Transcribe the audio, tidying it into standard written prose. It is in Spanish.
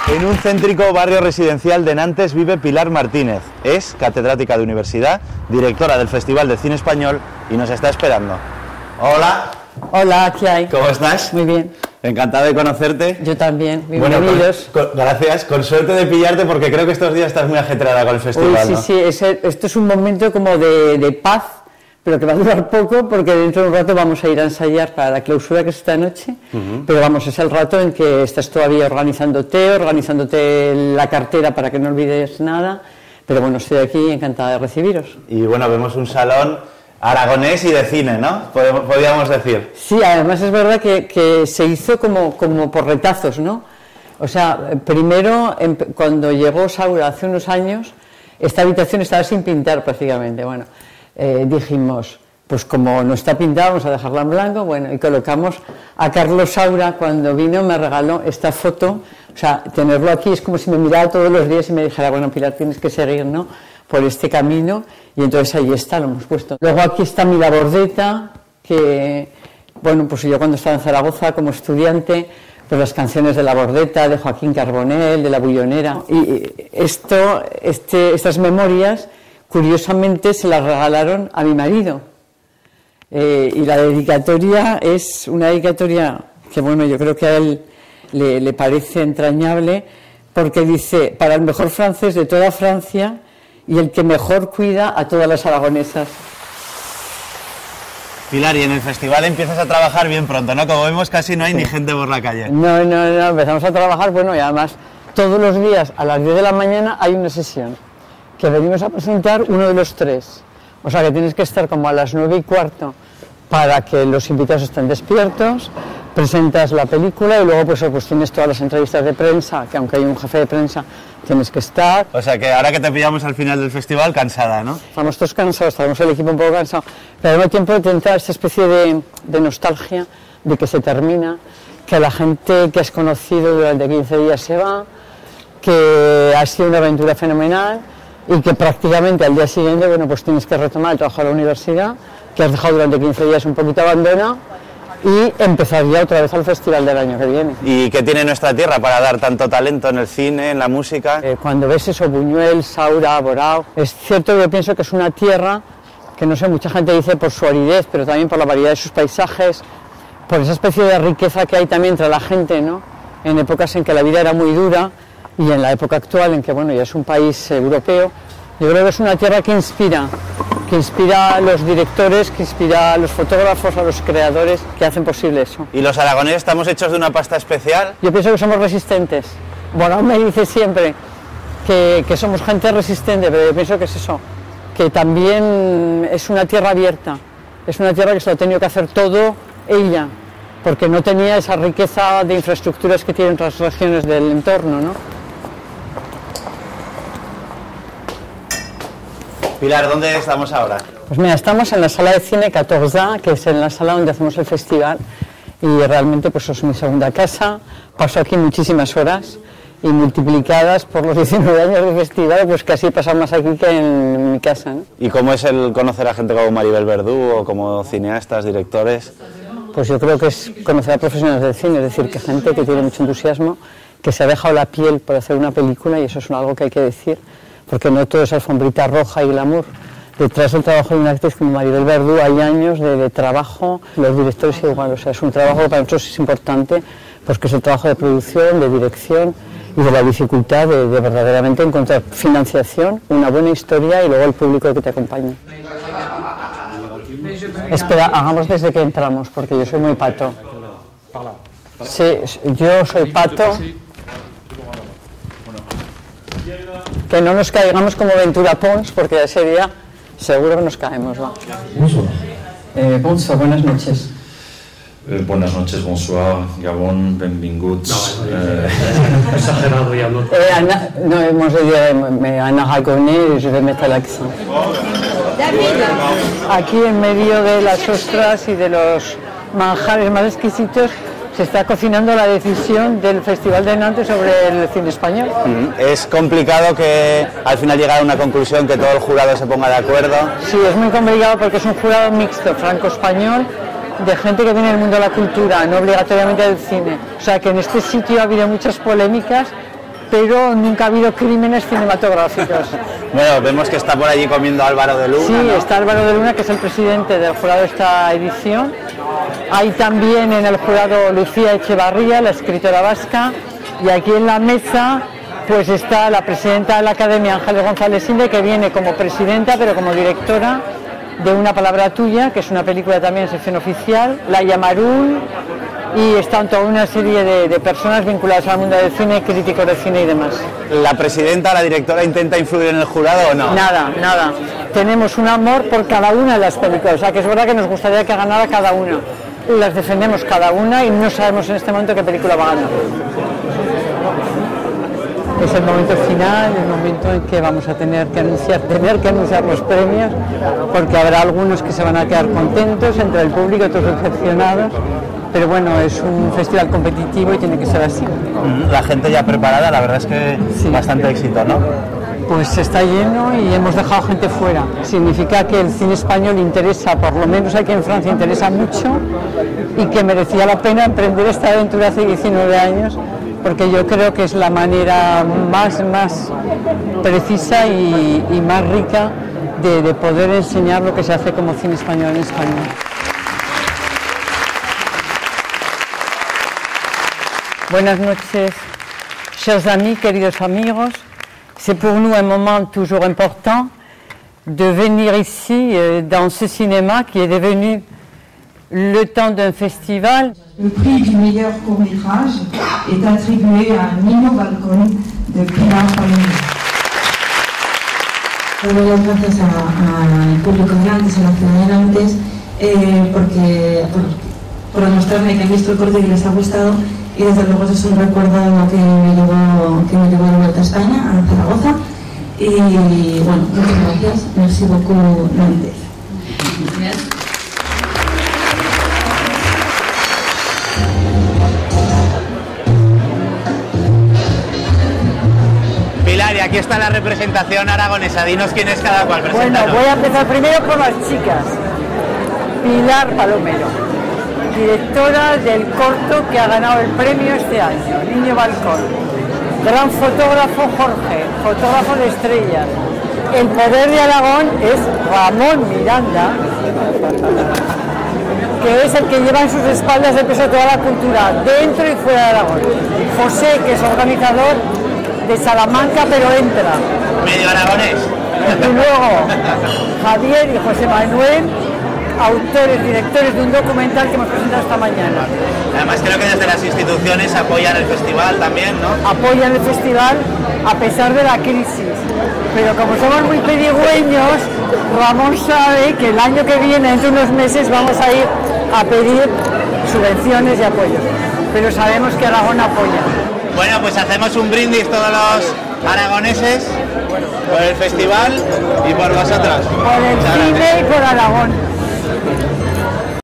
En un céntrico barrio residencial de Nantes vive Pilar Martínez. Es catedrática de universidad, directora del Festival de Cine Español y nos está esperando. Hola. Hola, ¿qué hay? ¿Cómo estás? Muy bien. Encantado de conocerte. Yo también, bienvenidos. Bueno, gracias, con suerte de pillarte porque creo que estos días estás muy ajetreada con el festival, ¿no? Sí, esto es un momento como de paz, pero que va a durar poco porque dentro de un rato vamos a ir a ensayar para la clausura que es esta noche, pero vamos, es el rato en que estás todavía organizándote la cartera para que no olvides nada, pero bueno, estoy aquí encantada de recibiros. Y bueno, vemos un salón aragonés y de cine, ¿no? Podríamos decir. Sí, además es verdad que se hizo como por retazos, ¿no? O sea, primero, cuando llegó Saura hace unos años, esta habitación estaba sin pintar prácticamente, bueno. Dijimos, pues como no está pintado, vamos a dejarla en blanco, bueno, y colocamos a Carlos Saura. Cuando vino me regaló esta foto, o sea, tenerlo aquí es como si me mirara todos los días y me dijera, bueno, Pilar, tienes que seguir, ¿no?, por este camino, y entonces ahí está, lo hemos puesto. Luego aquí está mi Labordeta, que, bueno, pues yo cuando estaba en Zaragoza como estudiante, pues las canciones de Labordeta, de Joaquín Carbonell, de La Bullonera, y estas memorias, curiosamente, se las regalaron a mi marido. Y la dedicatoria es una dedicatoria que, bueno, yo creo que a él le parece entrañable, porque dice, para el mejor francés de toda Francia y el que mejor cuida a todas las aragonesas. Pilar, y en el festival empiezas a trabajar bien pronto, ¿no? Como vemos, casi no hay ni gente por la calle. No, empezamos a trabajar, bueno, y además todos los días a las 10 de la mañana hay una sesión que venimos a presentar uno de los tres. O sea que tienes que estar como a las 9:15 para que los invitados estén despiertos, presentas la película y luego pues tienes todas las entrevistas de prensa, que aunque hay un jefe de prensa, tienes que estar. O sea que ahora que te pillamos al final del festival, cansada, ¿no? Estamos todos cansados, estamos el equipo un poco cansado, pero al mismo tiempo te entra esta especie de nostalgia de que se termina, que la gente que has conocido durante 15 días se va, que ha sido una aventura fenomenal, y que prácticamente al día siguiente, bueno, pues tienes que retomar el trabajo de la universidad, que has dejado durante 15 días un poquito abandonado, y empezar ya otra vez al festival del año que viene. ¿Y qué tiene nuestra tierra para dar tanto talento en el cine, en la música? Cuando ves eso, Buñuel, Saura, Borao, es cierto que yo pienso que es una tierra que, no sé, mucha gente dice por su aridez, pero también por la variedad de sus paisajes, por esa especie de riqueza que hay también entre la gente, ¿no? En épocas en que la vida era muy dura, y en la época actual en que, bueno, ya es un país europeo, yo creo que es una tierra que inspira a los directores, que inspira a los fotógrafos, a los creadores que hacen posible eso. ¿Y los aragoneses estamos hechos de una pasta especial? Yo pienso que somos resistentes. Bueno, me dice siempre que somos gente resistente, pero yo pienso que es eso, que también es una tierra abierta, es una tierra que se lo ha tenido que hacer todo ella, porque no tenía esa riqueza de infraestructuras que tienen otras regiones del entorno, ¿no? Pilar, ¿dónde estamos ahora? Pues mira, estamos en la sala de cine 14A, que es en la sala donde hacemos el festival, y realmente pues es mi segunda casa. Paso aquí muchísimas horas y multiplicadas por los 19 años de festival, pues casi he pasado más aquí que en mi casa, ¿no? ¿Y cómo es el conocer a gente como Maribel Verdú o como cineastas, directores? Pues yo creo que es conocer a profesionales del cine, es decir, que gente que tiene mucho entusiasmo, que se ha dejado la piel por hacer una película, y eso es algo que hay que decir, porque no todo es alfombrita roja y glamour. Detrás del trabajo de una actriz como Maribel Verdú hay años de trabajo, los directores igual, o sea, es un trabajo que para nosotros es importante, porque es el trabajo de producción, de dirección y de la dificultad de verdaderamente encontrar financiación, una buena historia y luego el público que te acompaña. Espera, hagamos desde que entramos, porque yo soy muy pato. Sí, yo soy pato. Que no nos caigamos como Ventura Pons, porque ya sería, seguro que nos caemos, va. Bonsoir, buenas noches. Buenas noches, bonsoir, Gabon, benvinguts. Exagerado y hablo. No, moi je dirais en aragonés, je vais mettre l'accent. Aquí en medio de las ostras y de los manjares más exquisitos se está cocinando la decisión del Festival de Nantes sobre el cine español. Es complicado que al final llegar a una conclusión, que todo el jurado se ponga de acuerdo. Sí, es muy complicado porque es un jurado mixto, franco-español, de gente que viene del mundo de la cultura, no obligatoriamente del cine. O sea que en este sitio ha habido muchas polémicas pero nunca ha habido crímenes cinematográficos. Bueno, vemos que está por allí comiendo Álvaro de Luna. Sí, ¿no? está Álvaro de Luna, que es el presidente del jurado de esta edición. Hay también en el jurado Lucía Echevarría, la escritora vasca, y aquí en la mesa pues está la presidenta de la Academia, Ángeles González Inde, que viene como presidenta, pero como directora de Una palabra tuya, que es una película también en sección oficial, Laia Marul, y están toda una serie de personas vinculadas al mundo del cine, críticos de cine y demás. ¿La presidenta, la directora, intenta influir en el jurado o no? Nada, nada. Tenemos un amor por cada una de las películas, o sea que es verdad que nos gustaría que ganara cada una. Las defendemos cada una y no sabemos en este momento qué película va a ganar. Es el momento final, el momento en que vamos a tener que anunciar los premios, porque habrá algunos que se van a quedar contentos entre el público, otros decepcionados, pero bueno, es un festival competitivo y tiene que ser así. La gente ya preparada, la verdad es que sí. Bastante éxito, ¿no? Pues está lleno y hemos dejado gente fuera. Significa que el cine español interesa, por lo menos aquí en Francia interesa mucho, y que merecía la pena emprender esta aventura hace 19 años, porque yo creo que es la manera más precisa y más rica de poder enseñar lo que se hace como cine español en España. Buenas noches, chers amis, queridos amigos. C'est pour nous un moment toujours important de venir ici dans ce cinéma qui est devenu le temps d'un festival. Le prix du meilleur court-métrage est attribué à Niño Balcón de Pilar Palomero. Doy las gracias al público de antes, a la ciudadanía antes, por demostrarme que han visto el corte y que les ha gustado, y desde luego eso es un recuerdo que me llevó de vuelta a España, a Zaragoza, y bueno, muchas gracias, merci beaucoup, Nantes. Pilar, y aquí está la representación aragonesa, dinos quién es cada cual, preséntanos. Bueno, voy a empezar primero por las chicas. Pilar Palomero, directora del corto que ha ganado el premio este año, Niño Balcón. Gran fotógrafo Jorge, fotógrafo de estrellas. El poder de Aragón es Ramón Miranda, que es el que lleva en sus espaldas el peso de toda la cultura, dentro y fuera de Aragón. José, que es organizador de Salamanca, pero entra. Medio aragonés. Y luego Javier y José Manuel, autores, directores de un documental que hemos presentado esta mañana. Además creo que desde las instituciones apoyan el festival también, ¿no? Apoyan el festival a pesar de la crisis. Pero como somos muy pedigüeños, Ramón sabe que el año que viene, dentro de unos meses, vamos a ir a pedir subvenciones y apoyos. Pero sabemos que Aragón apoya. Bueno, pues hacemos un brindis todos los aragoneses por el festival y por vosotros. Por el cine y por Aragón.